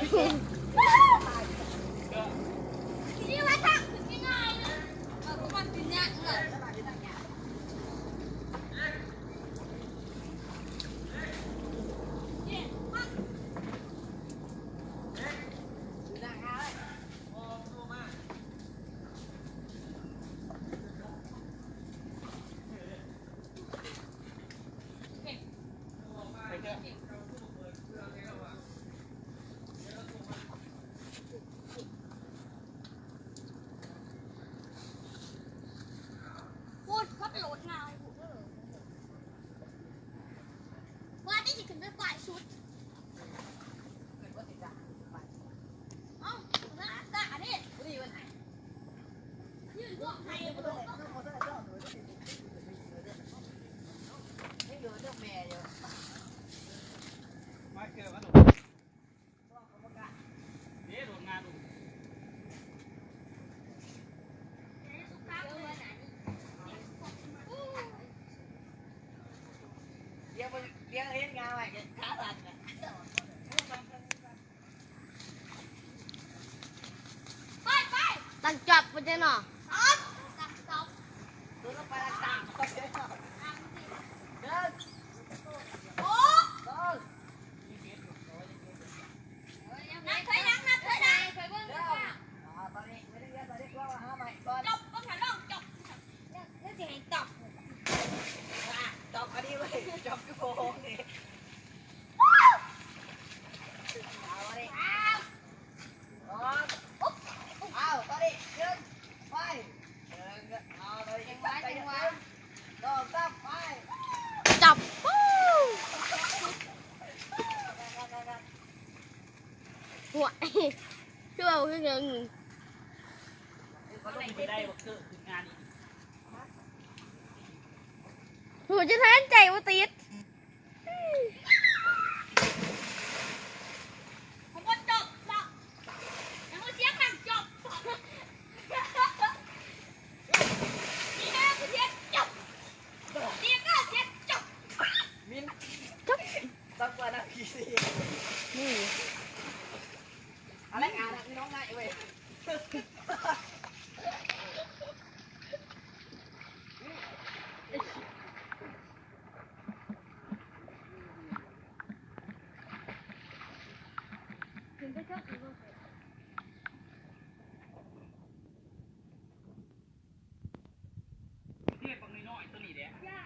นี่ว่าทางคือง่ายนะพวกมันเป็นยากเลยพูดเขาโหลดเงาว่าได้จะขึ้นไปฝ่ายชุดเอ้าหน้าตาเนี่ยยืนพวกไทยมาดูมาเกิดมาดูนี่ดูงานดูเลี้ยงเลี้ยงงาไว้จะขาสั่นนะ ไปไป ตักจับไปเจ้าหน่อ stop ดูลงไปต่างๆก็เดินเดิน โอ้ เดิน นับถอยหลังนับถอยหลังถอยเบิ้ง เดิ ก่อน นตอนนี้ไม่ได้เรียนตอนนี้ก็หาใหม่ก่อน จบต้องหันลงจบแล้วจะให้ตอบ จบอันนี้ไว้จบที่โพงนี่เอาดิเอาตอนนี้เดินไปเดินเอาเลยยังไงยังไงโดนตั้มไป จับปู้หัวช่วยขึ้นเงิน เขาต้องไปได้บอกเกิดถึงงานอีก หัวจะแทนใจว่าติด ผมก็จบแล้วแล้วก็เสียงดังจบนี่นะกูเสียงจบเสียงก็เสียงจบ มิน จับ ต้องกว่านักขี่สิ นี่ อะไรงานน้องง่ายเว้ย ถึงไปเจอถึงก็ เทียบกับน้อยๆตัวนี้เด้ ย่า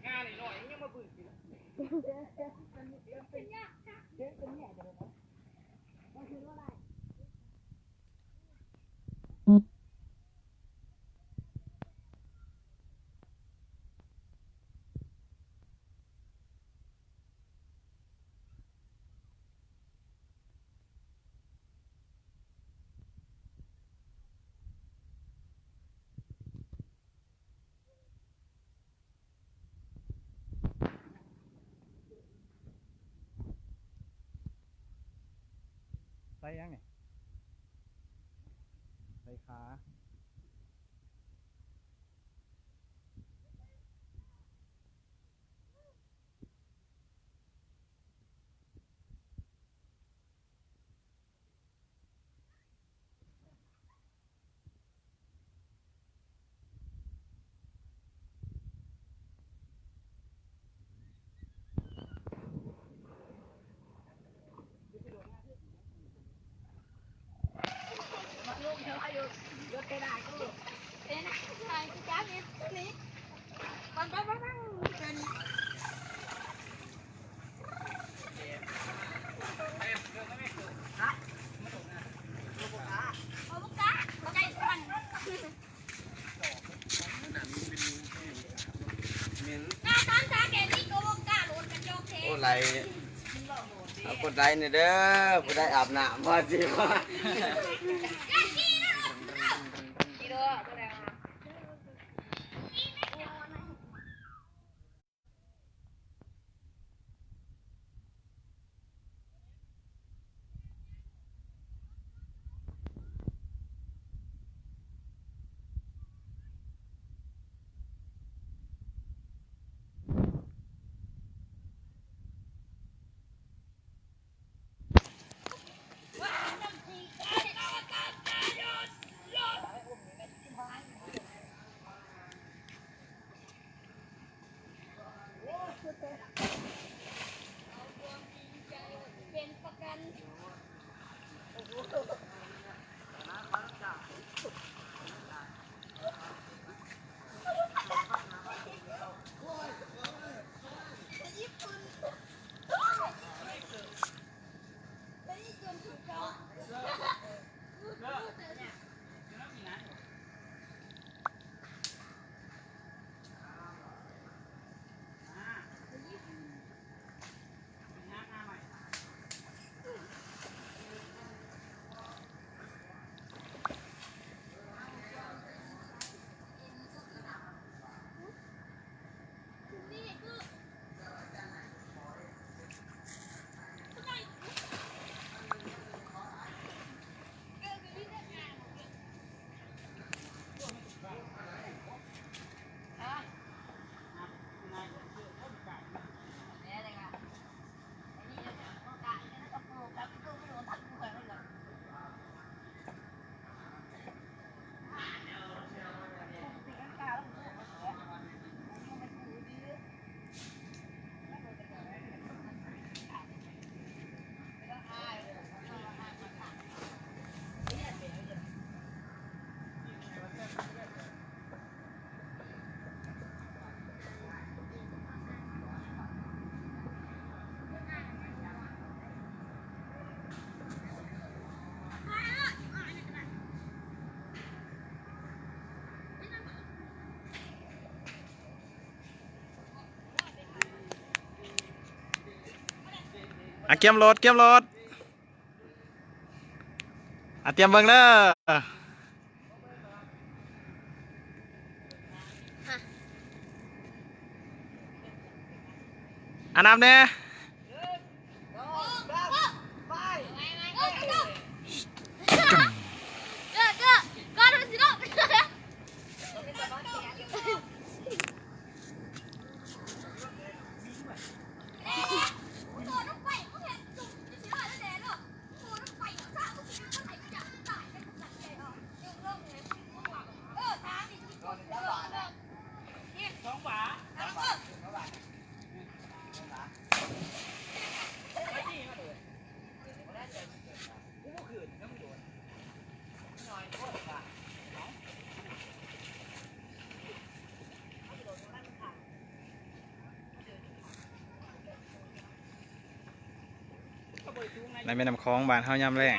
ง านน้อยๆยังมาบึ้งกิน เป็นยากค่ะ ใส่ยังไงใส่ขาเป็นอะไรจ้าเนี่ยนี่ปังเป็น โอ้บุกกะใจสั่น มิน หน้าตอนชาแกนี่ก็บุกกะโดนกันโยกเท โอ้ไรเอากดไรเนี่ยเด้อกดไรอาบน้ำมาสิมา ย่าขี้นะรถ กิโลตัวแดงมา อ่ะเกียมรถเกียมรถอ่ะเตรียมเบิ่งเด้ออันนับเนี่ย ก็ทำสิลูก ในแม่น้ำคลองบ้านเฮายามแรง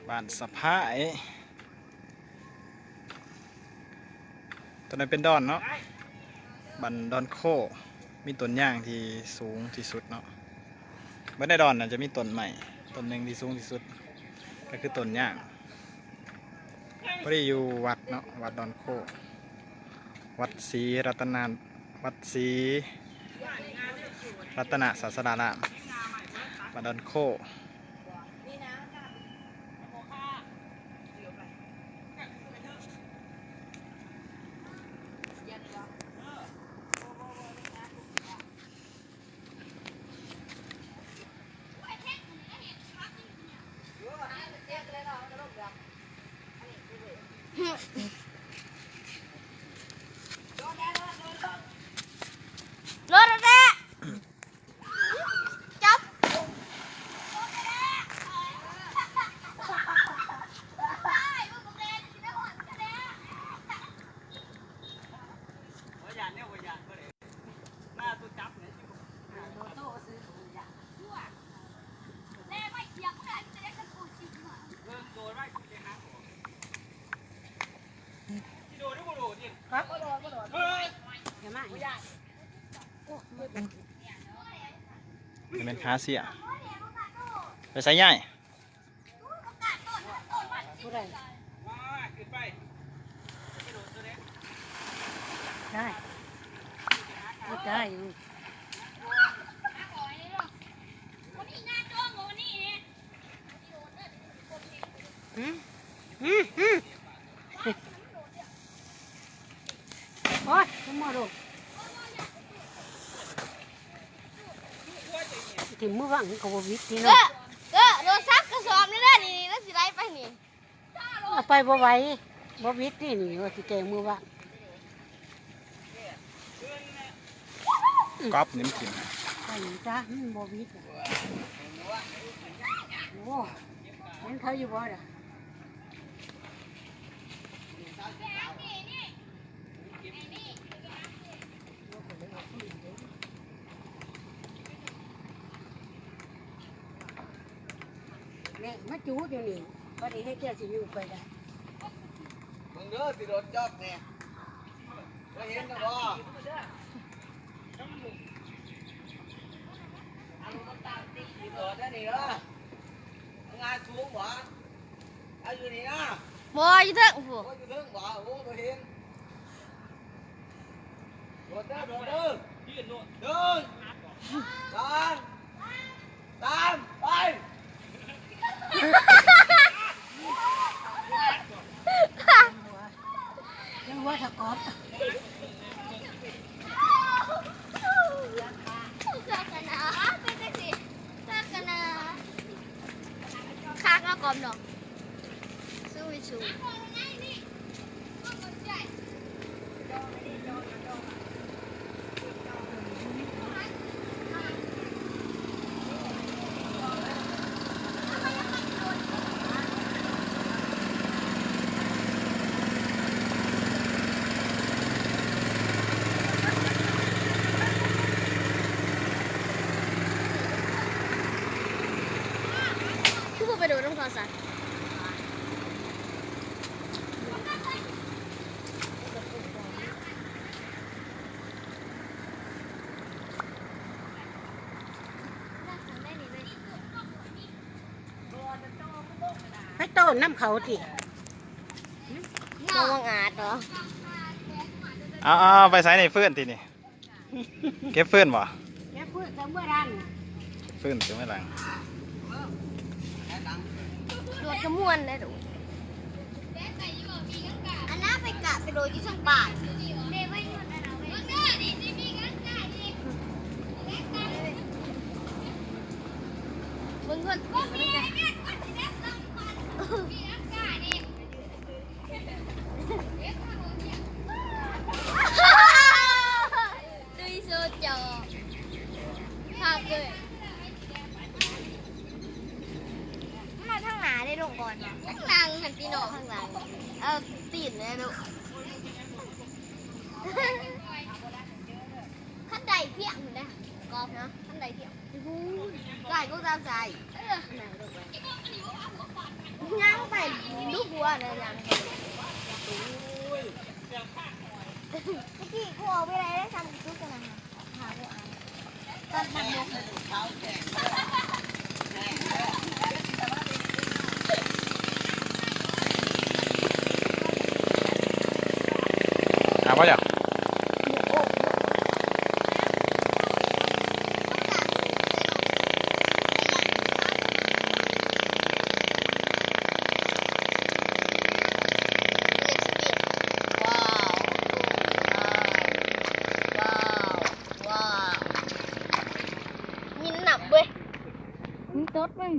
บ้านสะพายตัวนั้นเป็นดอนเนาะบ้านดอนโคมีต้นย่างที่สูงที่สุดเนาะไม่ได้ดอนน่ะจะมีต้นใหม่ต้นหนึ่งที่สูงที่สุดก็คือต้นย่างพอดีอยู่วัดเนาะวัดดอนโควัดศรีรัตนาวัดศรีรัตนศาสดารามวัดดอนโครถแรกจับ นี่เป็นคาเสียไปใส่ใหญ่ ได้ได้อยู่โอ้ยขึ้นมาดูถึงมือว่างเขาบวิทนี่ ก็ เนาะ ก็โดนซักกระสอบนี่แหละนี่แล้วสิไล่ไปนี่ เอาไปบ่ไหวบ่วิทนี่นี่ว่าสิแกงมือว่าง ก๊อปนิ่มถิ่น ไปจ้ามันบ่วิทย์โอ้เห็นเขาอยู่บ่ล่ะเนี่ยมาจูดอยู่นี่พอดีให้เจ้าสิอยู่ไปได้ มึงเด้อสิโดนจอกเนี่ยก็เห็นนะบ่สิโดนได้นี่เด้องานสูงบ่เอาอยู่นี่นะ บ่อยู่เถอะผู้ โอ้ยอยู่เรื่องบ่โอ้ยบ่เห็นโดนเด้อโดนเด้อยืนโดนเดินสองสามไป ยังว่าถ้ากอบ ซักกันนะเป็นจังซี่ซักกันนะคากแล้วกอมดอกสู้วิชูคือบ่ไปดูน้ำคอสัตว์ นน้ำเขาติ มองอาดเหรอ เอาไปใส่ในเฟื่อนทีนี่เก็บเฟื่อนบ่ แม่พูดแต่เมื่อรัน เฟื่อนถึงไม่หลัง โดดกระมวนเลยดูอันน่าไปกะไปโดดยี่ช่างป่านมึงคนก็มีดุยโซจอภาพเลยมาทางหนาได้ลงก่อนข้างหลังหันปีโน่ข้างหลังตีนเลยดูขั้นใดเพียงเหมือนได้กอบนะขั้นใดเพียงไก่ก็ตามใจไหนดูไปย่างไปลูกวัวเลยย่างไปเมื่อกี้กูออกไปไหนได้ทำทุกอย่างหาไม่เอาตอนนั้นเนี่ย เอาป่ะจ้ะnhìn nặng bơi tốt quá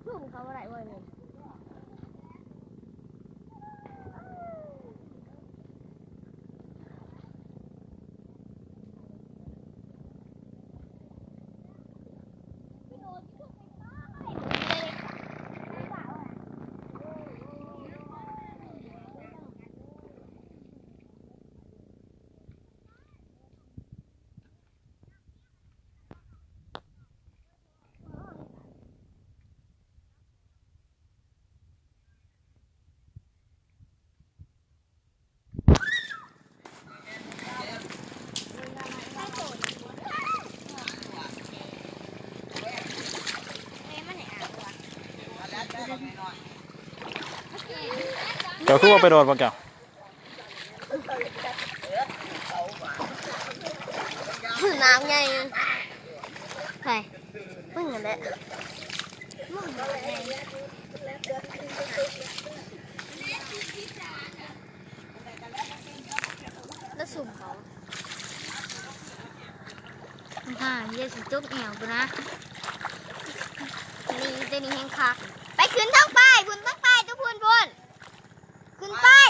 สู้เขาอะไรวะเนี่ยเจ้าคือว่าไปโดดป่ะเจ้า น้ำไงใครมึงอะไรมึงแล้วสุ่มเขาเยสิจุกแหวกูนะนี่เดี๋ยวนี้แห้งคักไปขึ้นทั้งป้ายพุ่นทั้งป้ายทุกพุ่นขึ้นป้าย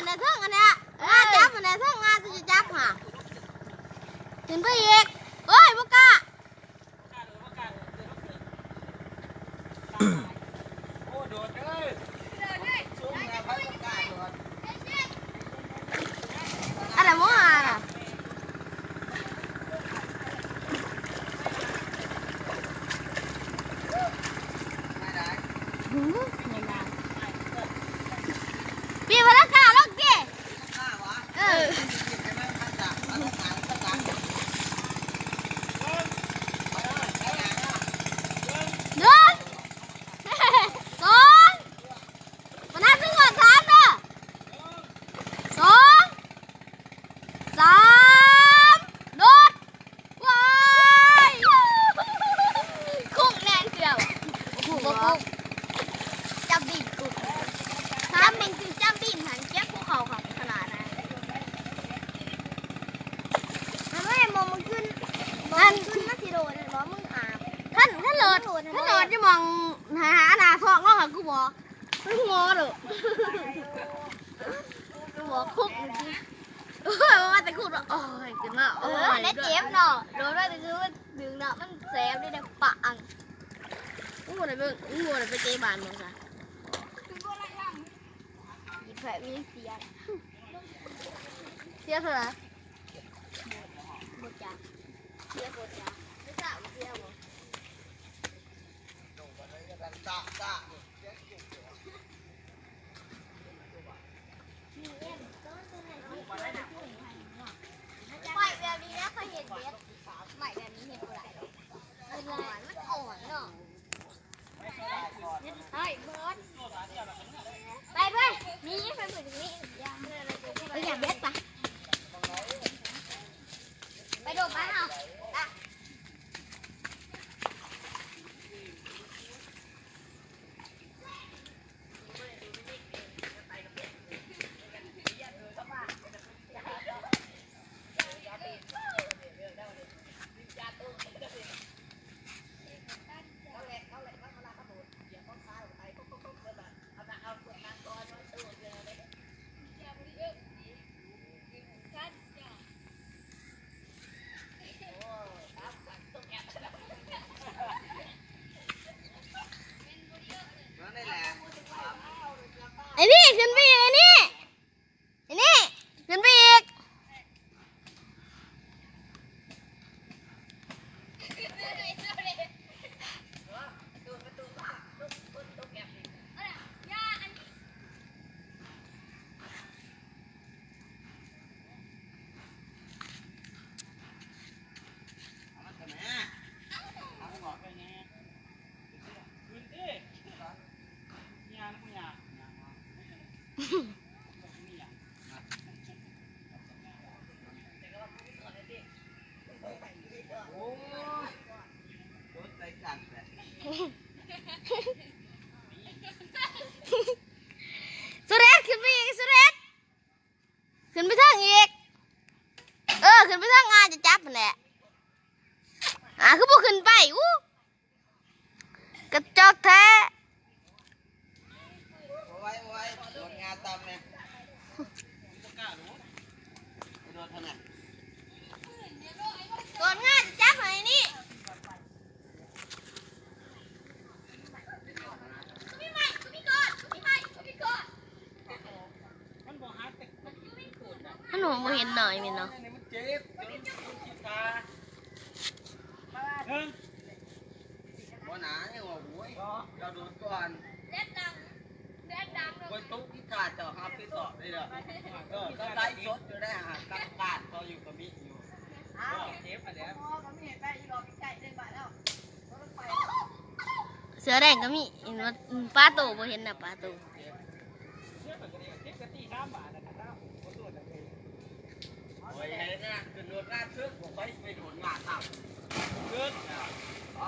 ในเทิงอันเนี้ยจับในเทิงงานจะจับค่ะขึ้นไปอีกเฮ้ยพวกกะอะไรมั่วอ่ะปีพลังกาลงกี่หนึ่งสองมานับถึงก่อนสามเด้อสองสามโดดว้ายคุ้งแน่นเกลียวคุ้งจับดิ่งกุ้งถ้าเป็นคือจับดิ่งหันเจ็บภูเขาค่ะขนาดนั้นทำไมมองมันขึ้นมันขึ้นมาสิโดนเลยบอกมึงอาบขั้นโหลดจะมองหาหน้าท้องก็ค่ะกูบอกมึงงอเหรอกูบอกคุกจริงว่าแต่คุกโอ้ยกินเนาะได้เจ็บเนาะโดนว่าแต่คือว่าดึงเนาะมันแสบได้ปะอังมึงมัวอะไรไปเจ็บบานมึงค่ะ แบบมีเสียเท่าไหร่หมดจ้ะเสียหมดจ้ะไม่ทราบเสียบ่ ใหม่แบบนี้นะเคยเห็นเบ็ดใหม่แบบนี้เห็นเท่าไหร่เป็นไรมันอ่อนเนาะเฮ้ยเบิร์ดไปด้วยนี่ไปถึงนี่ไปอย่างเบ็ดปะไปโดดมาเอาไอ้นี่ขึ้นไปอีกไอ้นี่ขึ้นไปอีกสุเรศขึ้นไปอีกสุเรศขึ้นไปทางอีกขึ้นไปทางงานจะจับมันแหละคือพวกขึ้นไปกระจอกแท้ ไว้โดนงานตามเนี่ยโดนทำไง ก่อนงานจะจับไหนนี่มันหนูไม่เห็นหน่อยมินเนาะ มันเจ็บจนชิดตาบ่หนาเนี่ยว่าโว้ยเราโดนก่อนคนตุ๊กที่ขาดเจ้าหาพี่ต่อได้เหรอก็ไล่ยศอยู่ได้หาตั้งกาดเขาอยู่กับมิอยู่เจ็บอะไร เสือแดงก็มีเห็นว่าปลาโตบ่เห็นนะปลาโต โอ้ยเนี่ยคือโดนงานเชื่อผมไปโดนงานต่ำ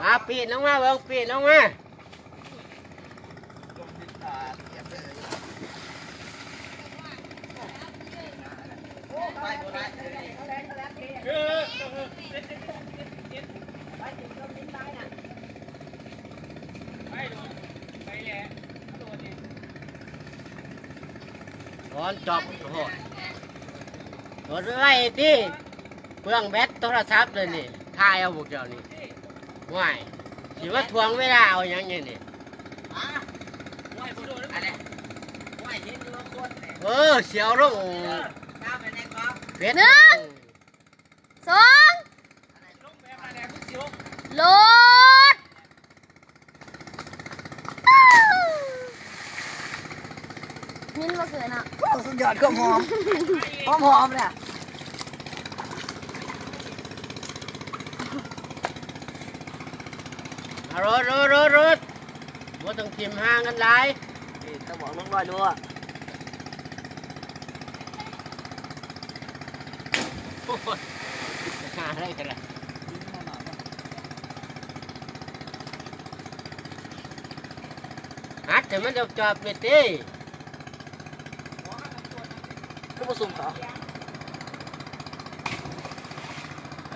มาปีนลงมาเบิ่งปีนลงมา ลงติดตาเจ็บเลยไปบ่ได้โดนจอบโหดโดนไล่ที่เปลืองแบตโทรศัพท์เลยนี่ถ่ายเอาพวกเจ้านี่ว่ายสิว่าทวงเวลาเอาอย่างนี้นี่ อะไรว่าเห็นอยู่ว่าคนเนี่ย เสียวลง น้ำไปในกอง เป็ด 2โหลดมินมาเกินอ่ะ สุดยอดก็หอมหอมเนี่ยรถบ่ต้องทิ่มห่างกันหลาย ต้องบอกน้องน้อยด้วย โอ้ยหาอะไรกันล่ะฮัดแต่มันจอบไปตี ก็ผสมเขา ไป